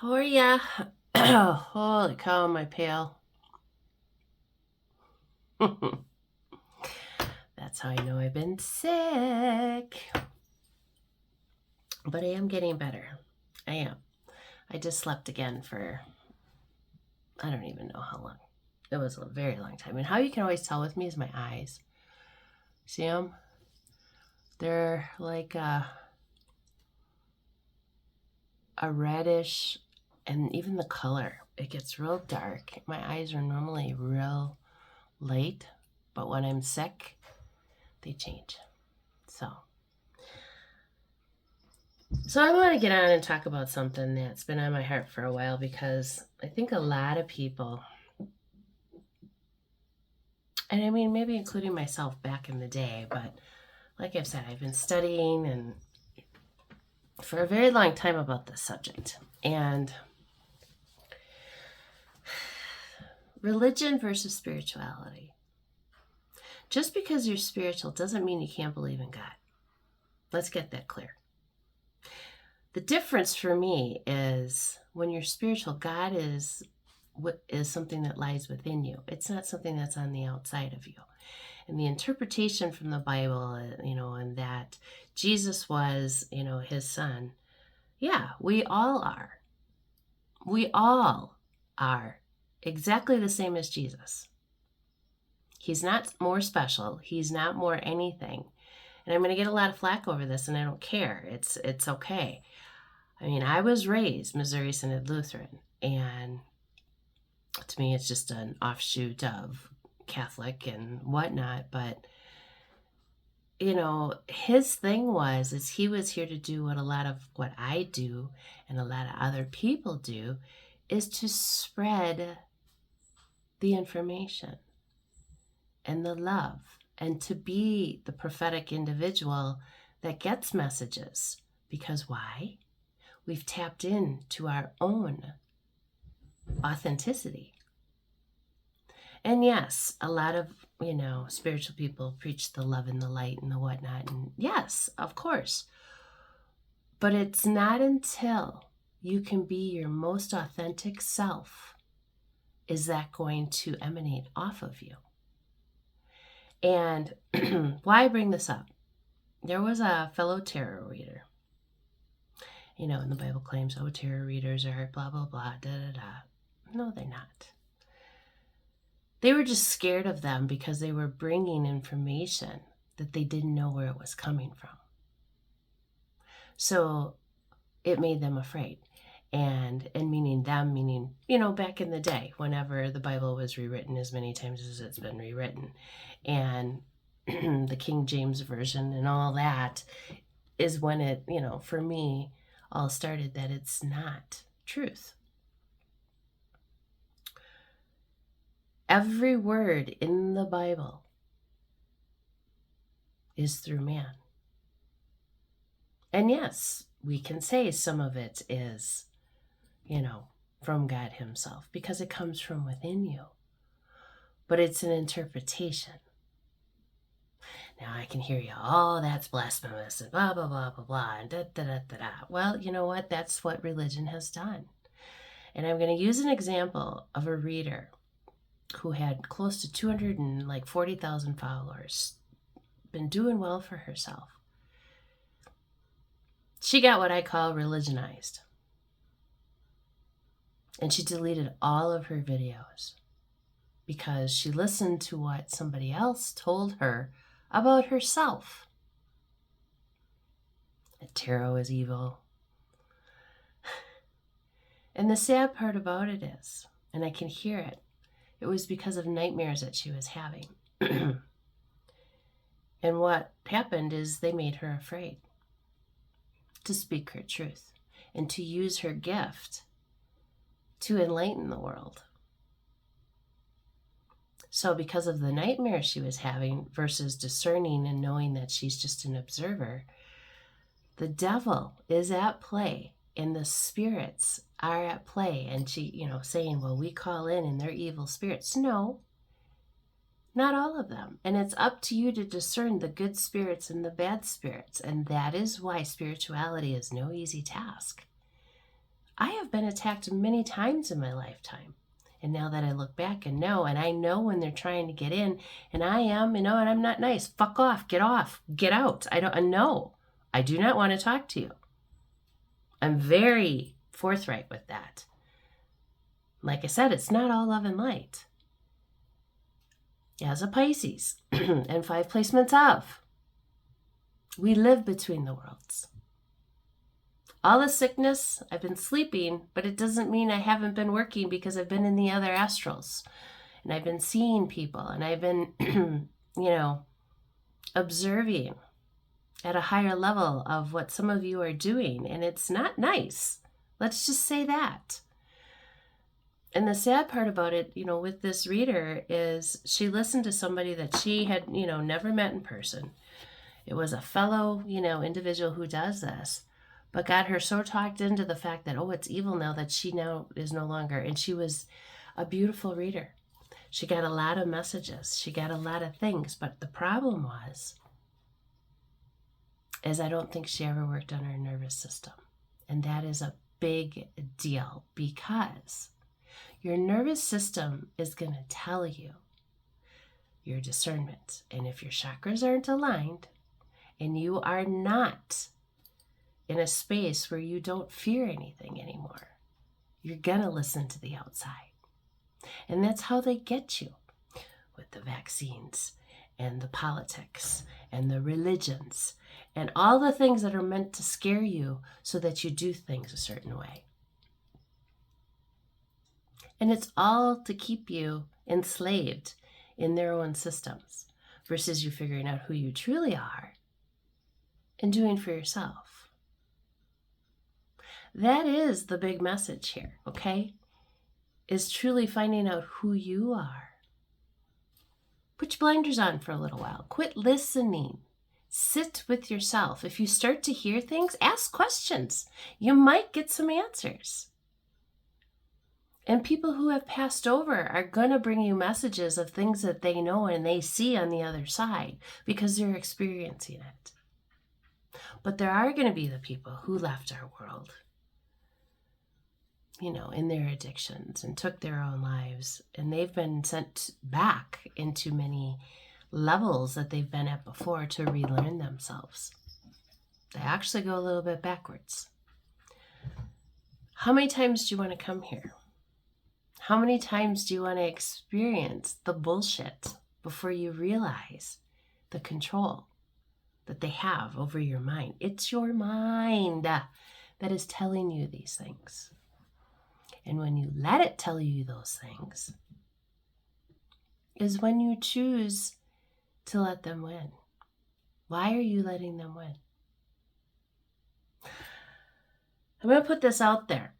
How are ya? Holy cow, my pal. That's how I know I've been sick. But I am getting better. I am. I just slept again for, I don't even know how long. It was a very long time. And how you can always tell with me is my eyes. See them? They're like a reddish, and even the color, it gets real dark. My eyes are normally real light, but when I'm sick, they change. So I want to get on and talk about something that's been on my heart for a while, because I think a lot of people, and I mean maybe including myself back in the day, but like I've said, I've been studying and for a very long time about this subject. And religion versus spirituality. Just because you're spiritual doesn't mean you can't believe in God. Let's get that clear. The difference for me is when you're spiritual, God is what is something that lies within you. It's not something that's on the outside of you. And the interpretation from the Bible, and that Jesus was, his son. Yeah, we all are. We all are exactly the same as Jesus. He's not more special. He's not more anything. And I'm going to get a lot of flack over this, and I don't care. It's okay. I mean, I was raised Missouri Synod Lutheran, and to me, it's just an offshoot of Catholic and whatnot. But, his thing is he was here to do what a lot of what I do and a lot of other people do, is to spread the information and the love, and to be the prophetic individual that gets messages. Because why? We've tapped into our own authenticity. And yes, a lot of, spiritual people preach the love and the light and the whatnot. And yes, of course. But it's not until you can be your most authentic self is that going to emanate off of you. And why I bring this up? There was a fellow tarot reader. And the Bible claims, tarot readers are blah, blah, blah, da, da, da. No, they're not. They were just scared of them because they were bringing information that they didn't know where it was coming from. So it made them afraid. And meaning them, meaning, back in the day, whenever the Bible was rewritten as many times as it's been rewritten. And the King James Version and all that is when it, for me, all started that it's not truth. Every word in the Bible is through man. And yes, we can say some of it is, from God himself, because it comes from within you. But it's an interpretation. Now I can hear you, that's blasphemous, and blah, blah, blah, blah, blah, and da, da, da, da, da. Well, you know what? That's what religion has done. And I'm going to use an example of a reader who had close to 240,000 followers, been doing well for herself. She got what I call religionized. And she deleted all of her videos because she listened to what somebody else told her about herself. That tarot is evil. And the sad part about it is, and I can hear it, it was because of nightmares that she was having. And what happened is they made her afraid to speak her truth and to use her gift to enlighten the world. So because of the nightmares she was having versus discerning and knowing that she's just an observer, the devil is at play and the spirits are at play. And she, saying, well, we call in and they're evil spirits. No, not all of them. And it's up to you to discern the good spirits and the bad spirits. And that is why spirituality is no easy task. I have been attacked many times in my lifetime. And now that I look back and I know when they're trying to get in, and I am, and I'm not nice. Fuck off, get out. I do not want to talk to you. I'm very forthright with that. Like I said, it's not all love and light. As a Pisces and 5 placements of, we live between the worlds. All the sickness, I've been sleeping, but it doesn't mean I haven't been working, because I've been in the other astrals and I've been seeing people, and I've been, observing at a higher level of what some of you are doing, and it's not nice. Let's just say that. And the sad part about it, with this reader, is she listened to somebody that she had, never met in person. It was a fellow, individual who does this, but got her so talked into the fact that, it's evil now, that she now is no longer. And she was a beautiful reader. She got a lot of messages. She got a lot of things. But the problem is I don't think she ever worked on her nervous system. And that is a big deal, because your nervous system is going to tell you your discernment. And if your chakras aren't aligned and you are not in a space where you don't fear anything anymore, you're going to listen to the outside. And that's how they get you with the vaccines and the politics and the religions and all the things that are meant to scare you so that you do things a certain way. And it's all to keep you enslaved in their own systems versus you figuring out who you truly are and doing for yourself. That is the big message here, okay? Is truly finding out who you are. Put your blinders on for a little while. Quit listening. Sit with yourself. If you start to hear things, ask questions. You might get some answers. And people who have passed over are going to bring you messages of things that they know and they see on the other side because they're experiencing it. But there are going to be the people who left our world, in their addictions and took their own lives. And they've been sent back into many levels that they've been at before to relearn themselves. They actually go a little bit backwards. How many times do you want to come here? How many times do you want to experience the bullshit before you realize the control that they have over your mind? It's your mind that is telling you these things. And when you let it tell you those things, is when you choose to let them win. Why are you letting them win? I'm going to put this out there.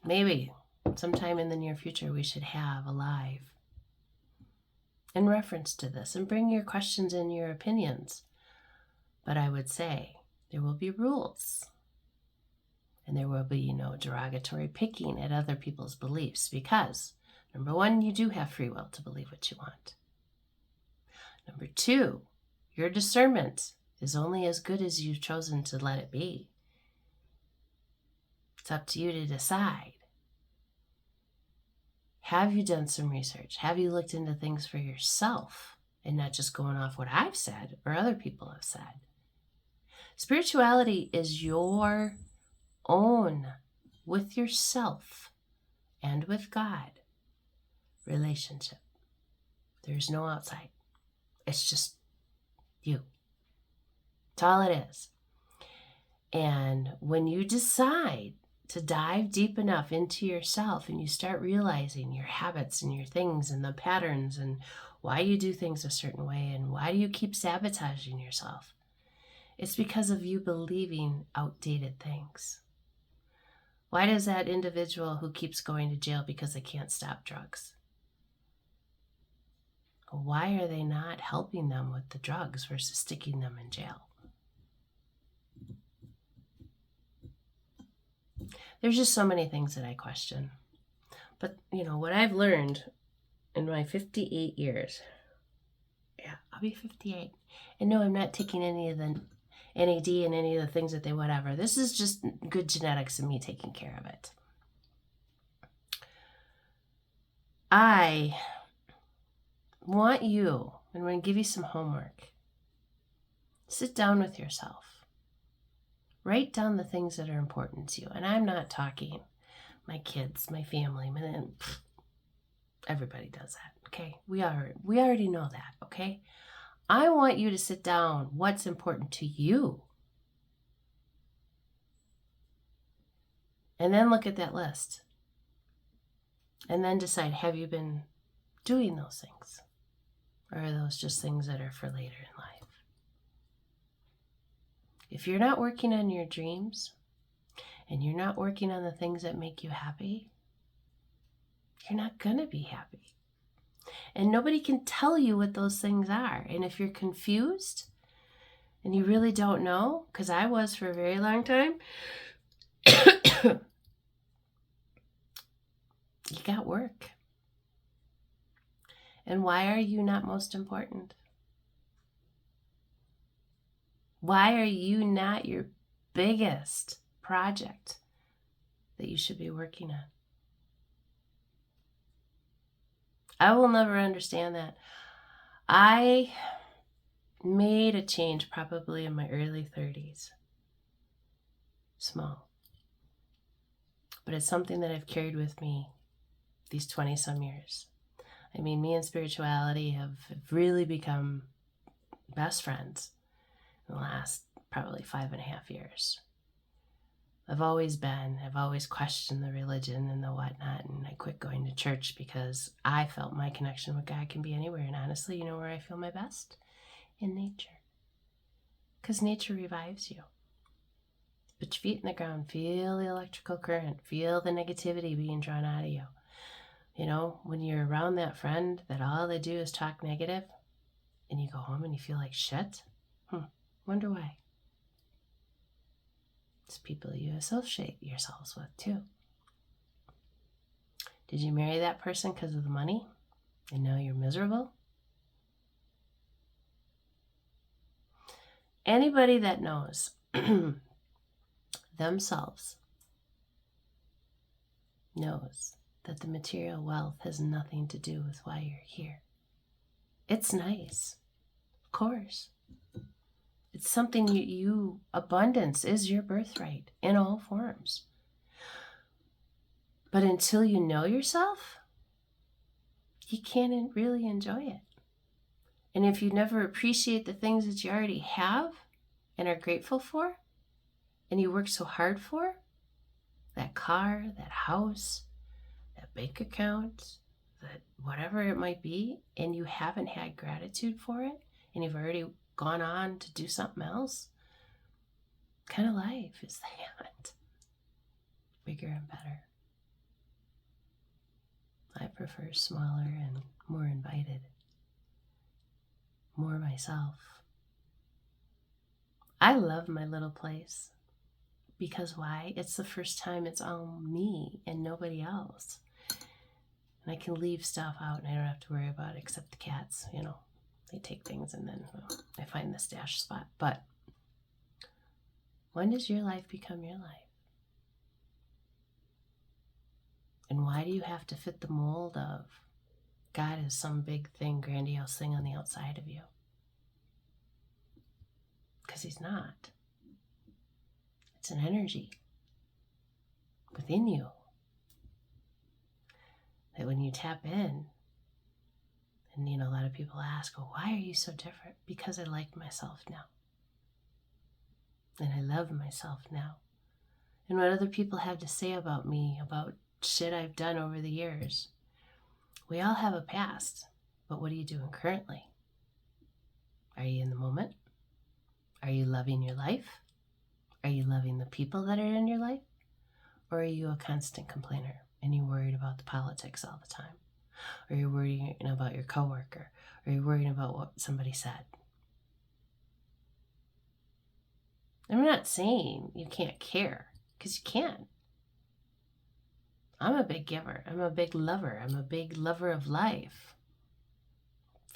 Maybe sometime in the near future we should have a live in reference to this and bring your questions and your opinions. But I would say there will be rules. And there will be no derogatory picking at other people's beliefs, because, number one, you do have free will to believe what you want. Number two, your discernment is only as good as you've chosen to let it be. It's up to you to decide. Have you done some research? Have you looked into things for yourself and not just going off what I've said or other people have said? Spirituality is your own, with yourself and with God, relationship. There's no outside. It's just you. That's all it is. And when you decide to dive deep enough into yourself and you start realizing your habits and your things and the patterns and why you do things a certain way and why do you keep sabotaging yourself, it's because of you believing outdated things. Why does that individual who keeps going to jail because they can't stop drugs? Why are they not helping them with the drugs versus sticking them in jail? There's just so many things that I question. But, what I've learned in my 58 years, I'll be 58. And no, I'm not taking any of the NAD and any of the things that they whatever. This is just good genetics and me taking care of it. I want you, and I'm going to give you some homework. Sit down with yourself. Write down the things that are important to you. And I'm not talking my kids, my family, everybody does that, okay? We already know that, okay? I want you to sit down. What's important to you? And then look at that list. And then decide, have you been doing those things? Or are those just things that are for later in life? If you're not working on your dreams and you're not working on the things that make you happy, you're not going to be happy. And nobody can tell you what those things are. And if you're confused and you really don't know, because I was for a very long time, you got work. And why are you not most important? Why are you not your biggest project that you should be working on? I will never understand that. I made a change probably in my early 30s. Small. But it's something that I've carried with me these 20-some years. I mean, me and spirituality have really become best friends in the last probably 5.5 years. I've always questioned the religion and the whatnot, and I quit going to church because I felt my connection with God can be anywhere. And honestly, you know where I feel my best? In nature. Because nature revives you. Put your feet in the ground, feel the electrical current, feel the negativity being drawn out of you. You know, when you're around that friend that all they do is talk negative, and you go home and you feel like shit, wonder why. It's people you associate yourselves with too. Did you marry that person because of the money and now you're miserable? Anybody that knows themselves knows that the material wealth has nothing to do with why you're here. It's nice, of course. It's something abundance is your birthright in all forms. But until you know yourself, you can't really enjoy it. And if you never appreciate the things that you already have and are grateful for, and you work so hard for, that car, that house, that bank account, that whatever it might be, and you haven't had gratitude for it, and you've already gone on to do something else, what kind of life is that? Bigger and better. I prefer smaller and more invited. More myself. I love my little place. Because why? It's the first time it's all me and nobody else. And I can leave stuff out and I don't have to worry about it except the cats, you know. They take things and then I find the stash spot. But when does your life become your life? And why do you have to fit the mold of God is some big thing, grandiose thing on the outside of you? Because he's not. It's an energy within you that when you tap in, and a lot of people ask, well, why are you so different? Because I like myself now. And I love myself now. And what other people have to say about me, about shit I've done over the years. We all have a past, but what are you doing currently? Are you in the moment? Are you loving your life? Are you loving the people that are in your life? Or are you a constant complainer and you're worried about the politics all the time? Or you're worrying about your coworker? Or you're worrying about what somebody said? I'm not saying you can't care, because you can. I'm a big giver. I'm a big lover. I'm a big lover of life.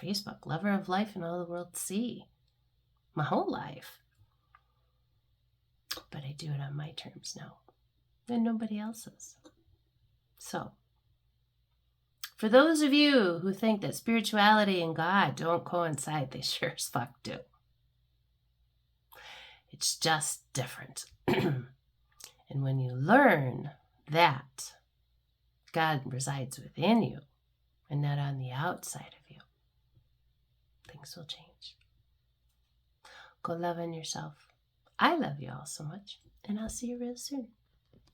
Facebook, lover of life and all the world to see. My whole life. But I do it on my terms now, and nobody else's. So, for those of you who think that spirituality and God don't coincide, they sure as fuck do. It's just different. And when you learn that God resides within you and not on the outside of you, things will change. Go love on yourself. I love you all so much, and I'll see you real soon.